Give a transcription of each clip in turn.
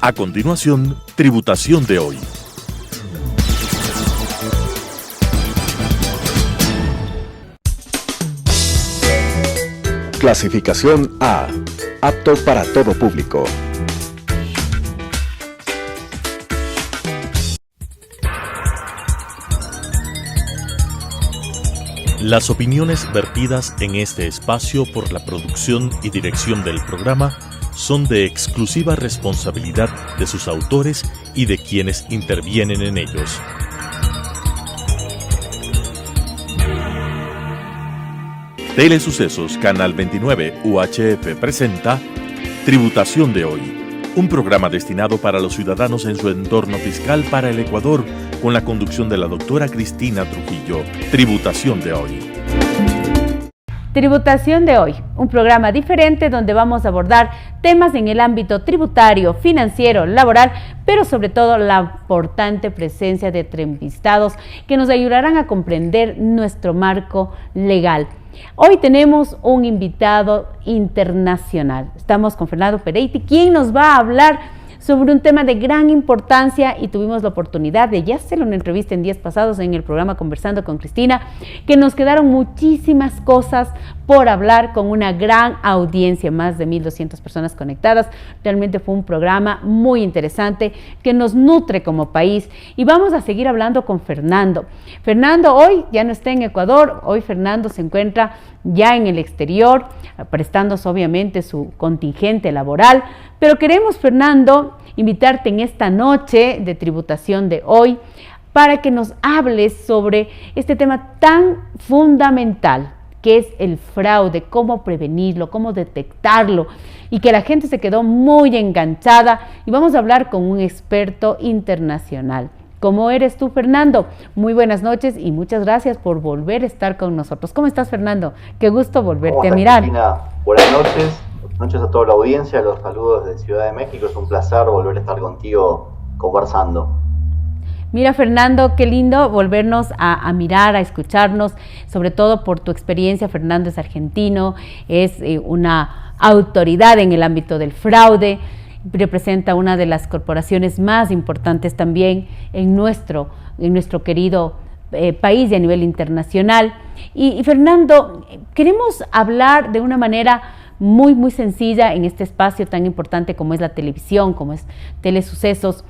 A continuación, Tributación de hoy. Clasificación A. Apto para todo público. Las opiniones vertidas en este espacio por la producción y dirección del programa son de exclusiva responsabilidad de sus autores y de quienes intervienen en ellos. Telesucesos Canal 29 UHF presenta Tributación de hoy, un programa destinado para los ciudadanos en su entorno fiscal para el Ecuador, con la conducción de la doctora Cristina Trujillo. Tributación de hoy. Tributación de hoy, un programa diferente donde vamos a abordar temas en el ámbito tributario, financiero, laboral, pero sobre todo la importante presencia de entrevistados que nos ayudarán a comprender nuestro marco legal. Hoy tenemos un invitado internacional. Estamos con Fernando Peretti, quien nos va a hablar sobre un tema de gran importancia, y tuvimos la oportunidad de ya hacer una entrevista en días pasados en el programa Conversando con Cristina, que nos quedaron muchísimas cosas por hablar con una gran audiencia, más de 1,200 personas conectadas. Realmente fue un programa muy interesante que nos nutre como país, y vamos a seguir hablando con Fernando. Fernando hoy ya no está en Ecuador, hoy Fernando se encuentra ya en el exterior, prestándose obviamente su contingente laboral, pero queremos, Fernando, invitarte en esta noche de tributación de hoy para que nos hables sobre este tema tan fundamental que es el fraude, cómo prevenirlo, cómo detectarlo, y que la gente se quedó muy enganchada, y vamos a hablar con un experto internacional. ¿Cómo eres tú, Fernando? Muy buenas noches y muchas gracias por volver a estar con nosotros. ¿Cómo estás, Fernando? Qué gusto volverte a mirar. Cristina? Buenas noches a toda la audiencia, los saludos de Ciudad de México. Es un placer volver a estar contigo conversando. Mira, Fernando, qué lindo volvernos a mirar, a escucharnos, sobre todo por tu experiencia. Fernando es argentino, es una autoridad en el ámbito del fraude, representa una de las corporaciones más importantes también en nuestro querido país y a nivel internacional. Y Fernando, queremos hablar de una manera muy, muy sencilla en este espacio tan importante como es la televisión, como es Telesucesos.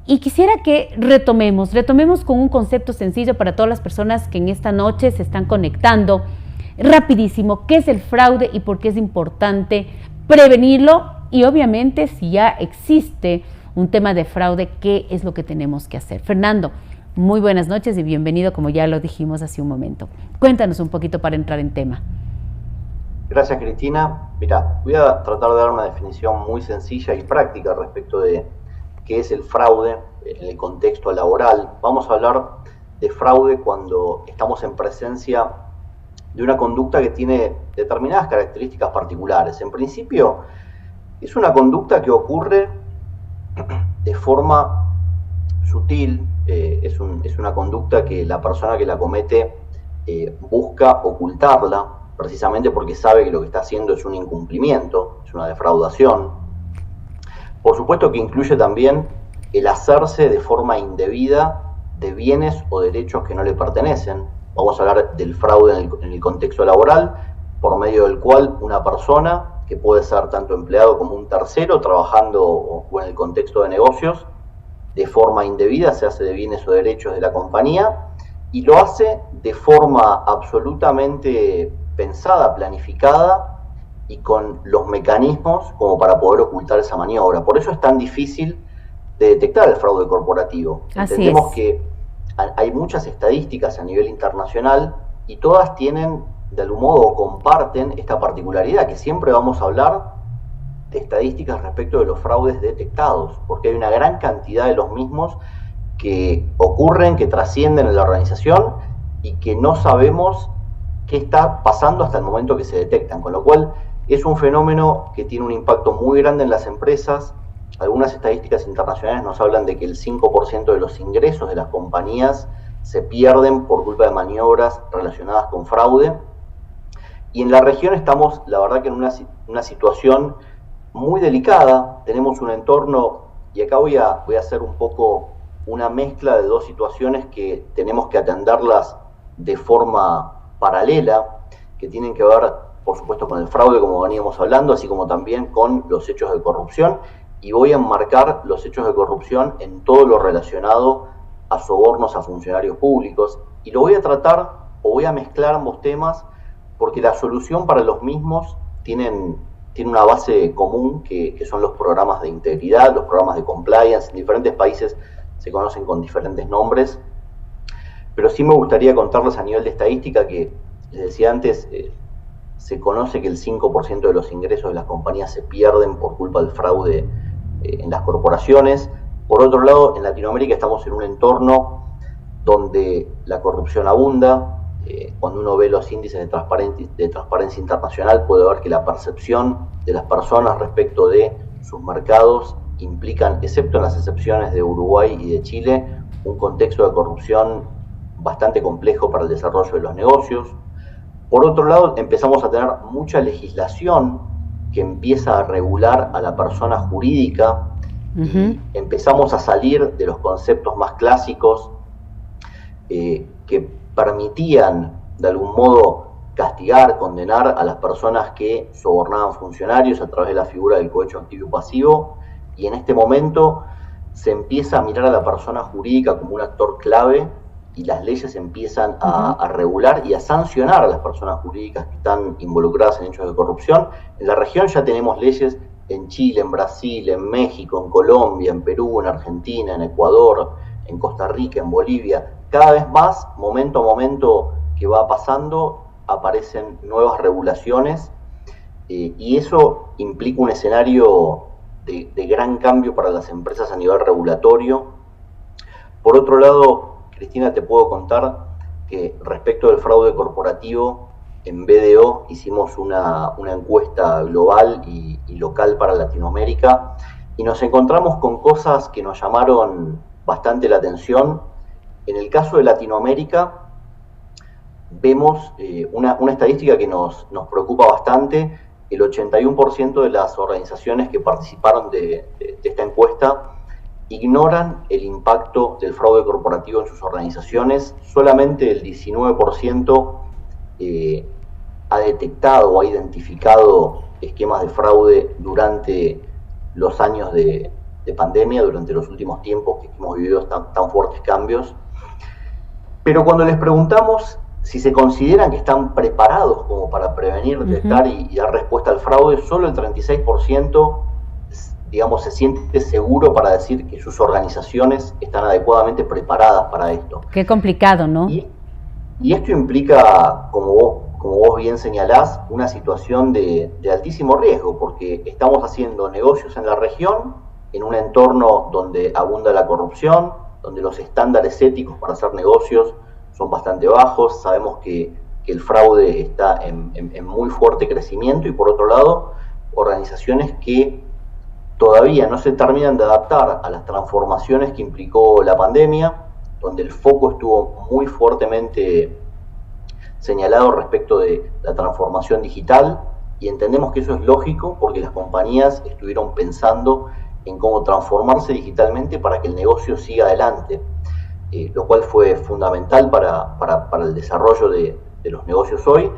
Y quisiera que retomemos con un concepto sencillo para todas las personas que en esta noche se están conectando. Rapidísimo, ¿qué es el fraude y por qué es importante prevenirlo? Y obviamente, si ya existe un tema de fraude, ¿qué es lo que tenemos que hacer? Fernando, muy buenas noches y bienvenido, como ya lo dijimos hace un momento. Cuéntanos un poquito para entrar en tema. Gracias, Cristina. Mira, voy a tratar de dar una definición muy sencilla y práctica respecto de qué es el fraude en el contexto laboral. Vamos a hablar de fraude cuando estamos en presencia de una conducta que tiene determinadas características particulares. En principio, es una conducta que ocurre de forma sutil, es una conducta que la persona que la comete busca ocultarla, precisamente porque sabe que lo que está haciendo es un incumplimiento, es una defraudación. Por supuesto que incluye también el hacerse de forma indebida de bienes o derechos que no le pertenecen. Vamos a hablar del fraude en el contexto laboral, por medio del cual una persona, que puede ser tanto empleado como un tercero, trabajando o en el contexto de negocios, de forma indebida se hace de bienes o derechos de la compañía, y lo hace de forma absolutamente pensada, planificada, y con los mecanismos como para poder ocultar esa maniobra. Por eso es tan difícil de detectar el fraude corporativo. Entendemos que hay muchas estadísticas a nivel internacional y todas tienen, de algún modo, comparten esta particularidad, que siempre vamos a hablar de estadísticas respecto de los fraudes detectados, porque hay una gran cantidad de los mismos que ocurren, que trascienden en la organización y que no sabemos qué está pasando hasta el momento que se detectan, con lo cual es un fenómeno que tiene un impacto muy grande en las empresas. Algunas estadísticas internacionales nos hablan de que el 5% de los ingresos de las compañías se pierden por culpa de maniobras relacionadas con fraude. Y en la región estamos, la verdad, que en una situación muy delicada. Tenemos un entorno y acá voy a hacer un poco una mezcla de dos situaciones que tenemos que atenderlas de forma paralela, que tienen que ver, por supuesto, con el fraude, como veníamos hablando, así como también con los hechos de corrupción, y voy a enmarcar los hechos de corrupción en todo lo relacionado a sobornos a funcionarios públicos, y lo voy a tratar, o voy a mezclar ambos temas, porque la solución para los mismos tiene una base común, que son los programas de integridad, los programas de compliance. En diferentes países se conocen con diferentes nombres, pero sí me gustaría contarles a nivel de estadística que, les decía antes, se conoce que el 5% de los ingresos de las compañías se pierden por culpa del fraude en las corporaciones. Por otro lado, en Latinoamérica estamos en un entorno donde la corrupción abunda. Cuando uno ve los índices de transparencia internacional, puede ver que la percepción de las personas respecto de sus mercados implican, excepto en las excepciones de Uruguay y de Chile, un contexto de corrupción bastante complejo para el desarrollo de los negocios. Por otro lado, empezamos a tener mucha legislación que empieza a regular a la persona jurídica, y empezamos a salir de los conceptos más clásicos que permitían de algún modo castigar, condenar a las personas que sobornaban funcionarios a través de la figura del cohecho activo y pasivo, y en este momento se empieza a mirar a la persona jurídica como un actor clave, y las leyes empiezan a regular y a sancionar a las personas jurídicas que están involucradas en hechos de corrupción. En la región ya tenemos leyes en Chile, en Brasil, en México, en Colombia, en Perú, en Argentina, en Ecuador, en Costa Rica, en Bolivia. Cada vez más, momento a momento que va pasando, aparecen nuevas regulaciones, y eso implica un escenario de gran cambio para las empresas a nivel regulatorio. Por otro lado, Cristina, te puedo contar que respecto del fraude corporativo, en BDO hicimos una encuesta global y local para Latinoamérica, y nos encontramos con cosas que nos llamaron bastante la atención. En el caso de Latinoamérica, vemos una estadística que nos preocupa bastante. El 81% de las organizaciones que participaron de esta encuesta ignoran el impacto del fraude corporativo en sus organizaciones. Solamente el 19% ha detectado o ha identificado esquemas de fraude durante los años de pandemia, durante los últimos tiempos que hemos vivido tan fuertes cambios. Pero cuando les preguntamos si se consideran que están preparados como para prevenir, detectar y dar respuesta al fraude, solo el 36%, digamos, se siente seguro para decir que sus organizaciones están adecuadamente preparadas para esto. Qué complicado, ¿no? Y esto implica, como vos bien señalás, una situación de altísimo riesgo, porque estamos haciendo negocios en la región, en un entorno donde abunda la corrupción, donde los estándares éticos para hacer negocios son bastante bajos. Sabemos que el fraude está en muy fuerte crecimiento, y por otro lado, organizaciones que todavía no se terminan de adaptar a las transformaciones que implicó la pandemia, donde el foco estuvo muy fuertemente señalado respecto de la transformación digital, y entendemos que eso es lógico porque las compañías estuvieron pensando en cómo transformarse digitalmente para que el negocio siga adelante, lo cual fue fundamental para el desarrollo de los negocios hoy.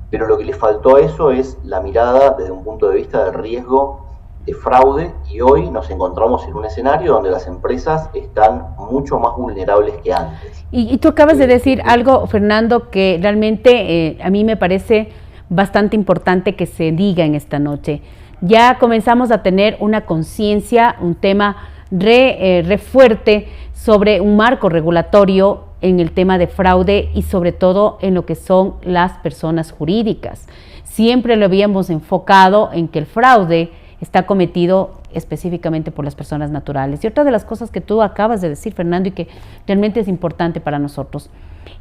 Pero lo que le faltó a eso es la mirada desde un punto de vista del riesgo de fraude, y hoy nos encontramos en un escenario donde las empresas están mucho más vulnerables que antes. Y tú acabas de decir algo, Fernando, que realmente a mí me parece bastante importante que se diga en esta noche. Ya comenzamos a tener una conciencia, un tema re fuerte sobre un marco regulatorio en el tema de fraude, y sobre todo en lo que son las personas jurídicas. Siempre lo habíamos enfocado en que el fraude está cometido específicamente por las personas naturales. Y otra de las cosas que tú acabas de decir, Fernando, y que realmente es importante para nosotros,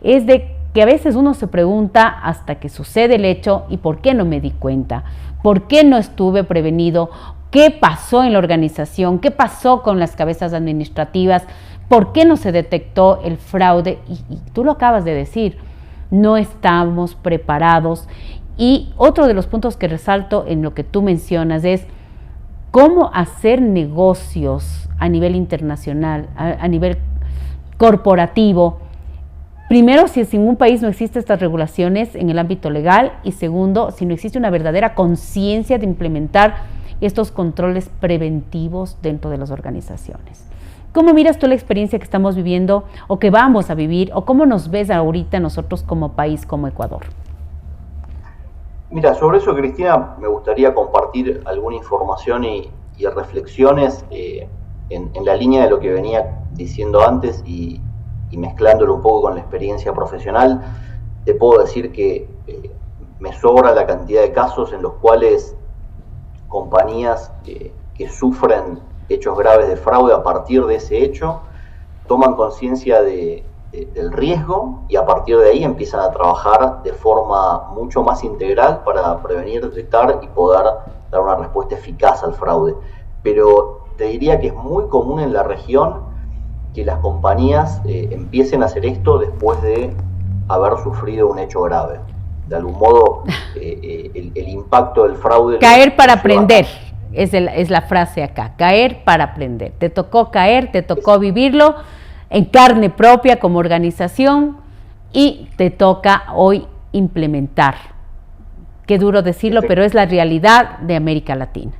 es de que a veces uno se pregunta hasta que sucede el hecho, ¿y por qué no me di cuenta? ¿Por qué no estuve prevenido? ¿Qué pasó en la organización? ¿Qué pasó con las cabezas administrativas? ¿Por qué no se detectó el fraude? Y tú lo acabas de decir, no estamos preparados. Y otro de los puntos que resalto en lo que tú mencionas es cómo hacer negocios a nivel internacional, a nivel corporativo. Primero, si en un país no existen estas regulaciones en el ámbito legal, y segundo, si no existe una verdadera conciencia de implementar estos controles preventivos dentro de las organizaciones. ¿Cómo miras tú la experiencia que estamos viviendo o que vamos a vivir, o cómo nos ves ahorita nosotros como país, como Ecuador? Mira, sobre eso, Cristina, me gustaría compartir alguna información y reflexiones en la línea de lo que venía diciendo antes y mezclándolo un poco con la experiencia profesional. Te puedo decir que me sobra la cantidad de casos en los cuales compañías que sufren hechos graves de fraude a partir de ese hecho toman conciencia del riesgo y a partir de ahí empiezan a trabajar de forma mucho más integral para prevenir, detectar y poder dar una respuesta eficaz al fraude. Pero te diría que es muy común en la región que las compañías empiecen a hacer esto después de haber sufrido un hecho grave. De algún modo, el impacto del fraude... Caer para aprender, es la frase acá, caer para aprender. Te tocó caer, te tocó vivirlo en carne propia como organización y te toca hoy implementar. Qué duro decirlo, pero es la realidad de América Latina.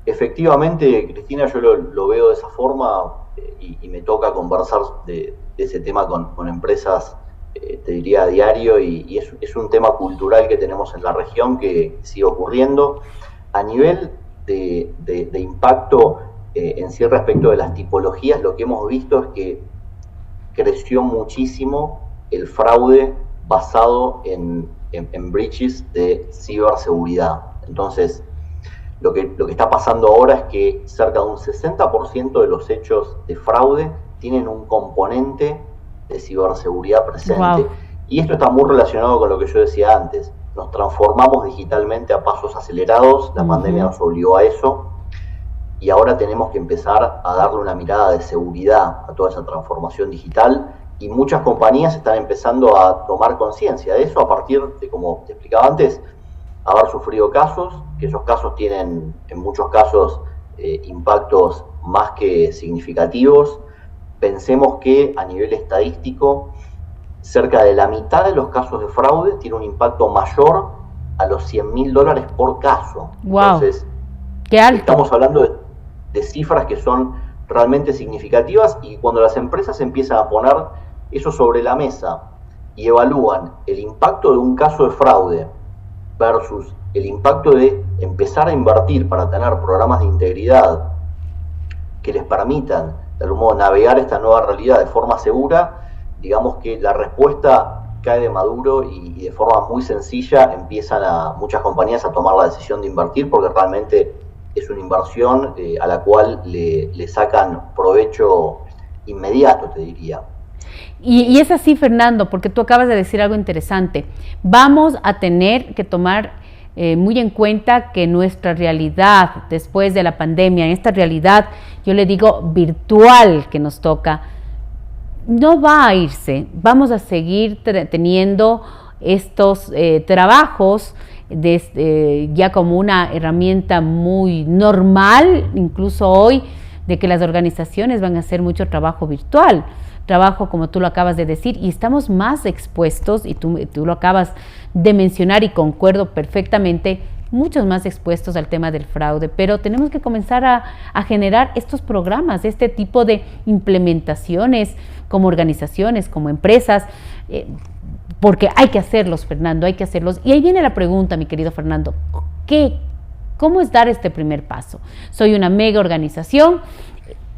Efectivamente, Cristina, yo lo veo de esa forma y me toca conversar de ese tema con empresas, te diría a diario, y es un tema cultural que tenemos en la región que sigue ocurriendo. A nivel de impacto en sí respecto de las tipologías, lo que hemos visto es que creció muchísimo el fraude basado en breaches de ciberseguridad. Entonces, lo que está pasando ahora es que cerca de un 60% de los hechos de fraude tienen un componente de ciberseguridad presente. Wow. Y esto está muy relacionado con lo que yo decía antes. Nos transformamos digitalmente a pasos acelerados, la pandemia nos obligó a eso, y ahora tenemos que empezar a darle una mirada de seguridad a toda esa transformación digital, y muchas compañías están empezando a tomar conciencia de eso a partir de, como te explicaba antes, haber sufrido casos, que esos casos tienen en muchos casos impactos más que significativos. Pensemos que a nivel estadístico, cerca de la mitad de los casos de fraude tiene un impacto mayor a los $100.000 por caso. Wow. Entonces, qué alto. Estamos hablando de cifras que son realmente significativas, y cuando las empresas empiezan a poner eso sobre la mesa y evalúan el impacto de un caso de fraude versus el impacto de empezar a invertir para tener programas de integridad que les permitan de algún modo navegar esta nueva realidad de forma segura, digamos que la respuesta cae de maduro y de forma muy sencilla empiezan muchas compañías a tomar la decisión de invertir, porque realmente es una inversión a la cual le sacan provecho inmediato, te diría. Y es así, Fernando, porque tú acabas de decir algo interesante. Vamos a tener que tomar muy en cuenta que nuestra realidad después de la pandemia, en esta realidad, yo le digo virtual que nos toca, no va a irse. Vamos a seguir teniendo estos trabajos ya como una herramienta muy normal, incluso hoy, de que las organizaciones van a hacer mucho trabajo virtual, trabajo como tú lo acabas de decir, y estamos más expuestos, y tú lo acabas de mencionar y concuerdo perfectamente, muchos más expuestos al tema del fraude, pero tenemos que comenzar a generar estos programas, este tipo de implementaciones como organizaciones, como empresas, porque hay que hacerlos, Fernando, hay que hacerlos. Y ahí viene la pregunta, mi querido Fernando, ¿cómo es dar este primer paso? Soy una mega organización,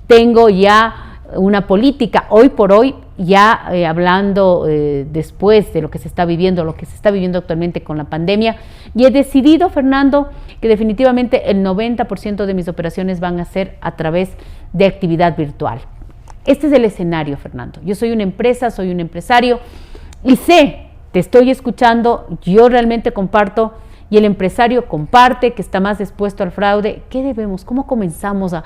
tengo ya una política, hoy por hoy, ya hablando después de lo que se está viviendo actualmente con la pandemia, y he decidido, Fernando, que definitivamente el 90% de mis operaciones van a ser a través de actividad virtual. Este es el escenario, Fernando. Yo soy una empresa, soy un empresario, y sé, te estoy escuchando, yo realmente comparto y el empresario comparte, que está más dispuesto al fraude, ¿cómo comenzamos a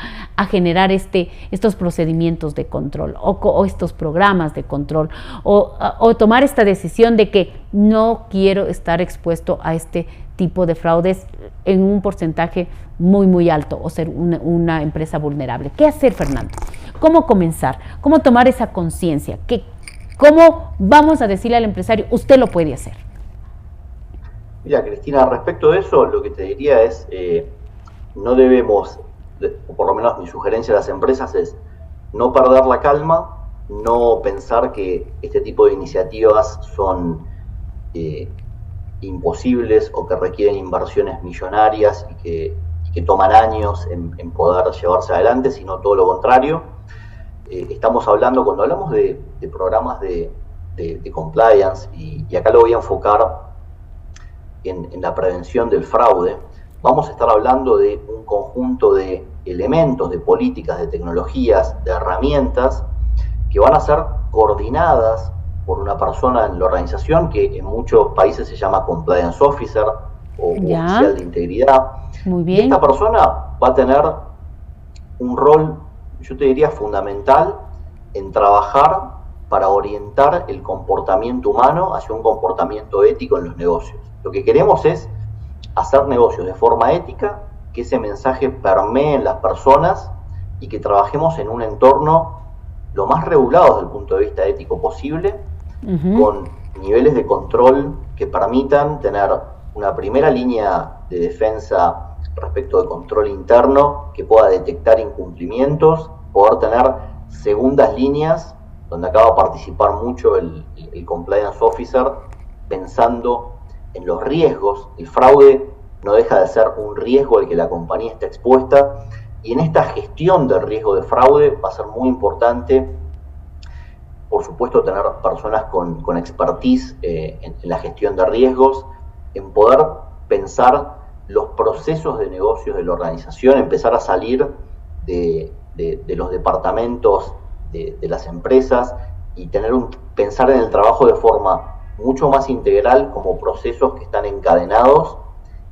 generar estos procedimientos de control o estos programas de control o tomar esta decisión de que no quiero estar expuesto a este tipo de fraudes en un porcentaje muy, muy alto o ser una empresa vulnerable? ¿Qué hacer, Fernando? ¿Cómo comenzar? ¿Cómo tomar esa conciencia? ¿Cómo vamos a decirle al empresario, usted lo puede hacer? Mira, Cristina, respecto de eso, lo que te diría es, no debemos, o por lo menos mi sugerencia a las empresas es, no perder la calma, no pensar que este tipo de iniciativas son imposibles o que requieren inversiones millonarias y que toman años en poder llevarse adelante, sino todo lo contrario. Estamos hablando, cuando hablamos de programas de compliance, y acá lo voy a enfocar en la prevención del fraude, vamos a estar hablando de un conjunto de elementos, de políticas, de tecnologías, de herramientas que van a ser coordinadas por una persona en la organización que en muchos países se llama compliance officer o oficial de integridad. Muy bien. Y esta persona va a tener un rol, yo te diría, fundamental en trabajar para orientar el comportamiento humano hacia un comportamiento ético en los negocios. Lo que queremos es hacer negocios de forma ética, que ese mensaje permee en las personas y que trabajemos en un entorno lo más regulado desde el punto de vista ético posible, con niveles de control que permitan tener una primera línea de defensa respecto de control interno que pueda detectar incumplimientos, poder tener segundas líneas donde acá va a participar mucho el compliance officer pensando en los riesgos. El fraude no deja de ser un riesgo al que la compañía está expuesta, y en esta gestión del riesgo de fraude va a ser muy importante, por supuesto, tener personas con expertise en la gestión de riesgos, en poder pensar los procesos de negocios de la organización, empezar a salir de los departamentos de las empresas y pensar en el trabajo de forma mucho más integral, como procesos que están encadenados,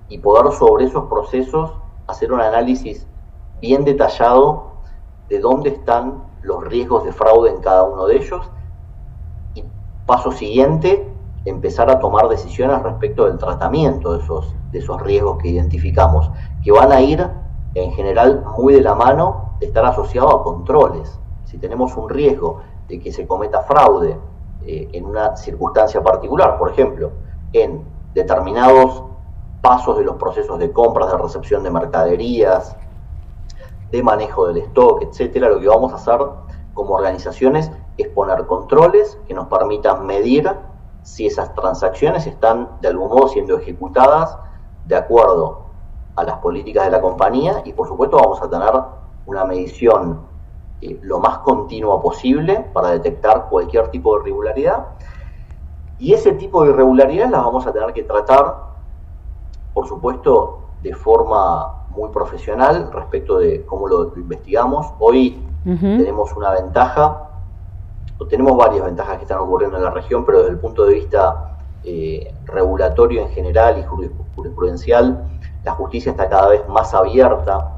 y poder sobre esos procesos hacer un análisis bien detallado de dónde están los riesgos de fraude en cada uno de ellos, y paso siguiente, empezar a tomar decisiones respecto del tratamiento de esos riesgos que identificamos, que van a ir en general muy de la mano de estar asociado a controles. Si tenemos un riesgo de que se cometa fraude en una circunstancia particular, por ejemplo, en determinados pasos de los procesos de compras, de recepción de mercaderías, de manejo del stock, etcétera, lo que vamos a hacer como organizaciones es poner controles que nos permitan medir si esas transacciones están de algún modo siendo ejecutadas de acuerdo a las políticas de la compañía, y por supuesto vamos a tener una medición lo más continua posible para detectar cualquier tipo de irregularidad, y ese tipo de irregularidades las vamos a tener que tratar, por supuesto, de forma muy profesional respecto de cómo lo investigamos. Hoy tenemos una ventaja, o tenemos varias ventajas que están ocurriendo en la región, pero desde el punto de vista regulatorio en general y jurisprudencial, la justicia está cada vez más abierta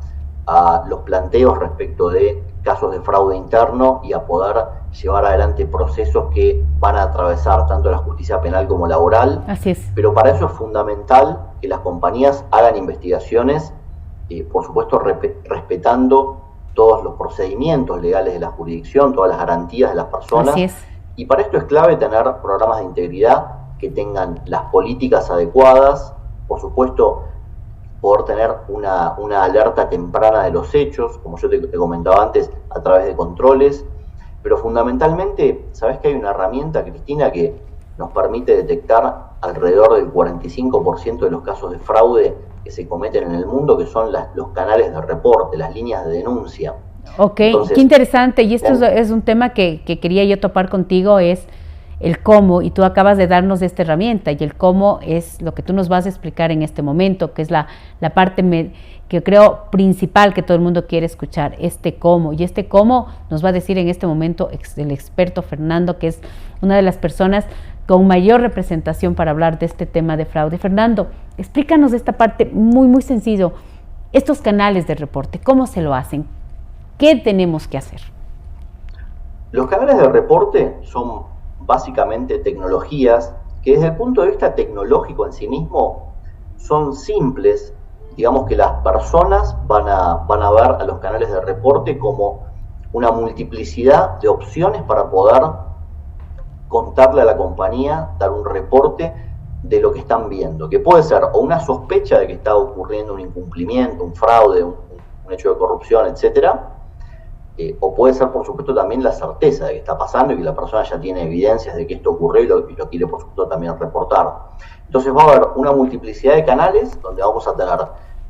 a los planteos respecto de casos de fraude interno y a poder llevar adelante procesos que van a atravesar tanto la justicia penal como laboral. Así es. Pero para eso es fundamental que las compañías hagan investigaciones, por supuesto respetando todos los procedimientos legales de la jurisdicción, todas las garantías de las personas. Así es. Y para esto es clave tener programas de integridad que tengan las políticas adecuadas, por supuesto poder tener una alerta temprana de los hechos, como yo te comentaba antes, a través de controles, pero fundamentalmente, ¿sabés que hay una herramienta, Cristina, que nos permite detectar alrededor del 45% de los casos de fraude que se cometen en el mundo, que son los canales de reporte, las líneas de denuncia? Ok, entonces, qué interesante, y esto es un tema que quería yo topar contigo, es el cómo, y tú acabas de darnos esta herramienta, y el cómo es lo que tú nos vas a explicar en este momento, que es la parte que yo creo principal que todo el mundo quiere escuchar, este cómo, y este cómo nos va a decir en este momento el experto Fernando, que es una de las personas con mayor representación para hablar de este tema de fraude. Fernando, explícanos esta parte muy, muy sencillo. Estos canales de reporte, ¿cómo se lo hacen? ¿Qué tenemos que hacer? Los canales de reporte son básicamente tecnologías que desde el punto de vista tecnológico en sí mismo son simples. Digamos que las personas van a ver a los canales de reporte como una multiplicidad de opciones para poder contarle a la compañía, dar un reporte de lo que están viendo, que puede ser o una sospecha de que está ocurriendo un incumplimiento, un fraude, un hecho de corrupción, etcétera, o puede ser, por supuesto, también la certeza de que está pasando y que la persona ya tiene evidencias de que esto ocurrió y lo quiere, por supuesto, también reportar. Entonces va a haber una multiplicidad de canales donde vamos a tener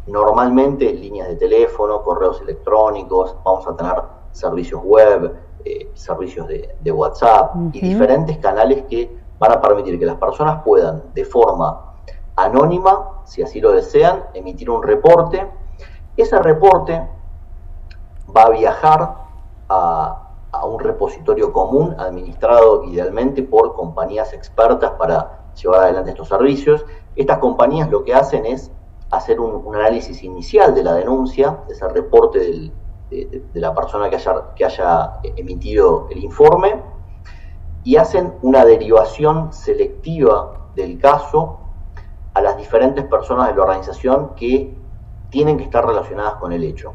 normalmente líneas de teléfono, correos electrónicos, vamos a tener servicios web, servicios de WhatsApp y diferentes canales que van a permitir que las personas puedan, de forma anónima, si así lo desean, emitir un reporte. Ese reporte va a viajar a un repositorio común administrado idealmente por compañías expertas para llevar adelante estos servicios. Estas compañías lo que hacen es hacer un análisis inicial de la denuncia, de ese reporte de la persona que haya emitido el informe, y hacen una derivación selectiva del caso a las diferentes personas de la organización que tienen que estar relacionadas con el hecho.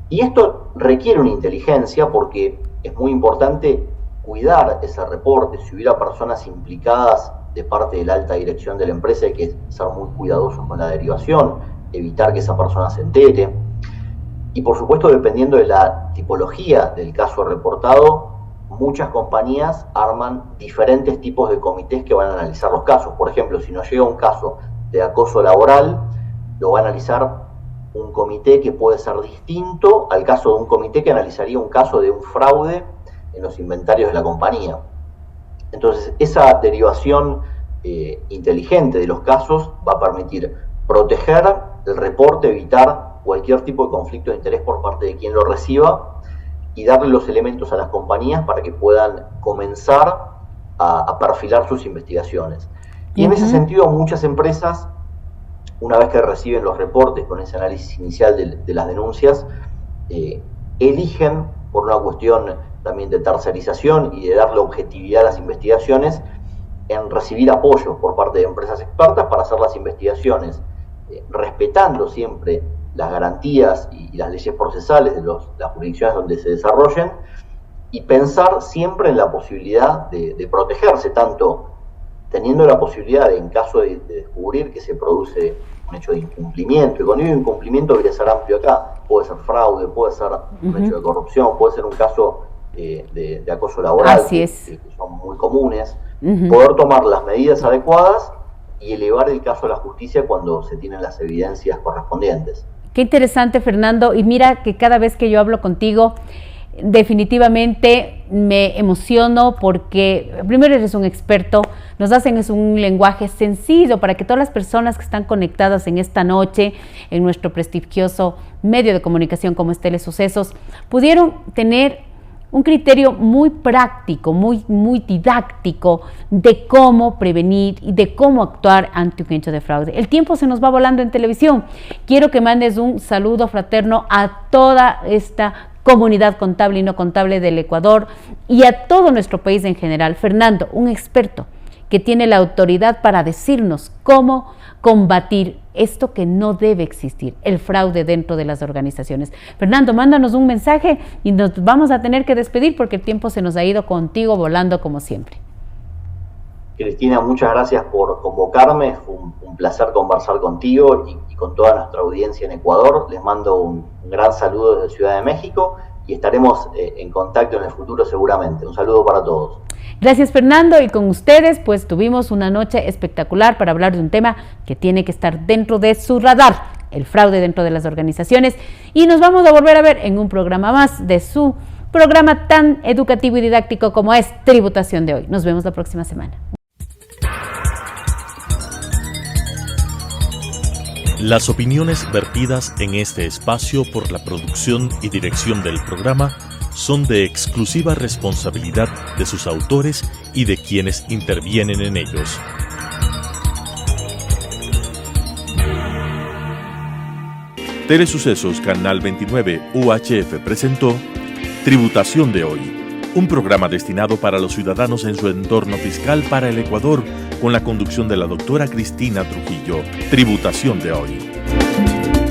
Y esto requiere una inteligencia porque es muy importante cuidar ese reporte. Si hubiera personas implicadas de parte de la alta dirección de la empresa, hay que ser muy cuidadosos con la derivación, evitar que esa persona se entere. Y por supuesto, dependiendo de la tipología del caso reportado, muchas compañías arman diferentes tipos de comités que van a analizar los casos. Por ejemplo, si nos llega un caso de acoso laboral, lo va a analizar un comité que puede ser distinto al caso de un comité que analizaría un caso de un fraude en los inventarios de la compañía. Entonces, esa derivación inteligente de los casos va a permitir proteger el reporte, evitar cualquier tipo de conflicto de interés por parte de quien lo reciba y darle los elementos a las compañías para que puedan comenzar a perfilar sus investigaciones. Y en ese sentido, muchas empresas, una vez que reciben los reportes con ese análisis inicial de las denuncias, eligen, por una cuestión también de tercerización y de darle objetividad a las investigaciones, en recibir apoyo por parte de empresas expertas para hacer las investigaciones, respetando siempre las garantías y las leyes procesales de las jurisdicciones donde se desarrollen, y pensar siempre en la posibilidad de protegerse, tanto teniendo la posibilidad de, en caso de descubrir que se produce un hecho de incumplimiento, y con ello incumplimiento debería ser amplio acá, puede ser fraude, puede ser un hecho de corrupción, puede ser un caso de acoso laboral, que son muy comunes, poder tomar las medidas adecuadas y elevar el caso a la justicia cuando se tienen las evidencias correspondientes. Qué interesante, Fernando, y mira que cada vez que yo hablo contigo, definitivamente me emociono porque primero eres un experto, nos hacen es un lenguaje sencillo para que todas las personas que están conectadas en esta noche en nuestro prestigioso medio de comunicación como es Telesucesos pudieron tener un criterio muy práctico, muy didáctico de cómo prevenir y de cómo actuar ante un hecho de fraude. El tiempo se nos va volando en televisión. Quiero que mandes un saludo fraterno a toda esta comunidad contable y no contable del Ecuador y a todo nuestro país en general. Fernando, un experto que tiene la autoridad para decirnos cómo combatir esto que no debe existir, el fraude dentro de las organizaciones. Fernando, mándanos un mensaje y nos vamos a tener que despedir porque el tiempo se nos ha ido contigo volando como siempre. Cristina, muchas gracias por convocarme, fue un placer conversar contigo y con toda nuestra audiencia en Ecuador. Les mando un gran saludo desde Ciudad de México y estaremos en contacto en el futuro seguramente. Un saludo para todos. Gracias, Fernando, y con ustedes pues tuvimos una noche espectacular para hablar de un tema que tiene que estar dentro de su radar, el fraude dentro de las organizaciones, y nos vamos a volver a ver en un programa más de su programa tan educativo y didáctico como es Tributación de Hoy. Nos vemos la próxima semana. Las opiniones vertidas en este espacio por la producción y dirección del programa son de exclusiva responsabilidad de sus autores y de quienes intervienen en ellos. Telesucesos Canal 29 UHF presentó Tributación de Hoy, un programa destinado para los ciudadanos en su entorno fiscal para el Ecuador, con la conducción de la doctora Cristina Trujillo. Tributación de Hoy.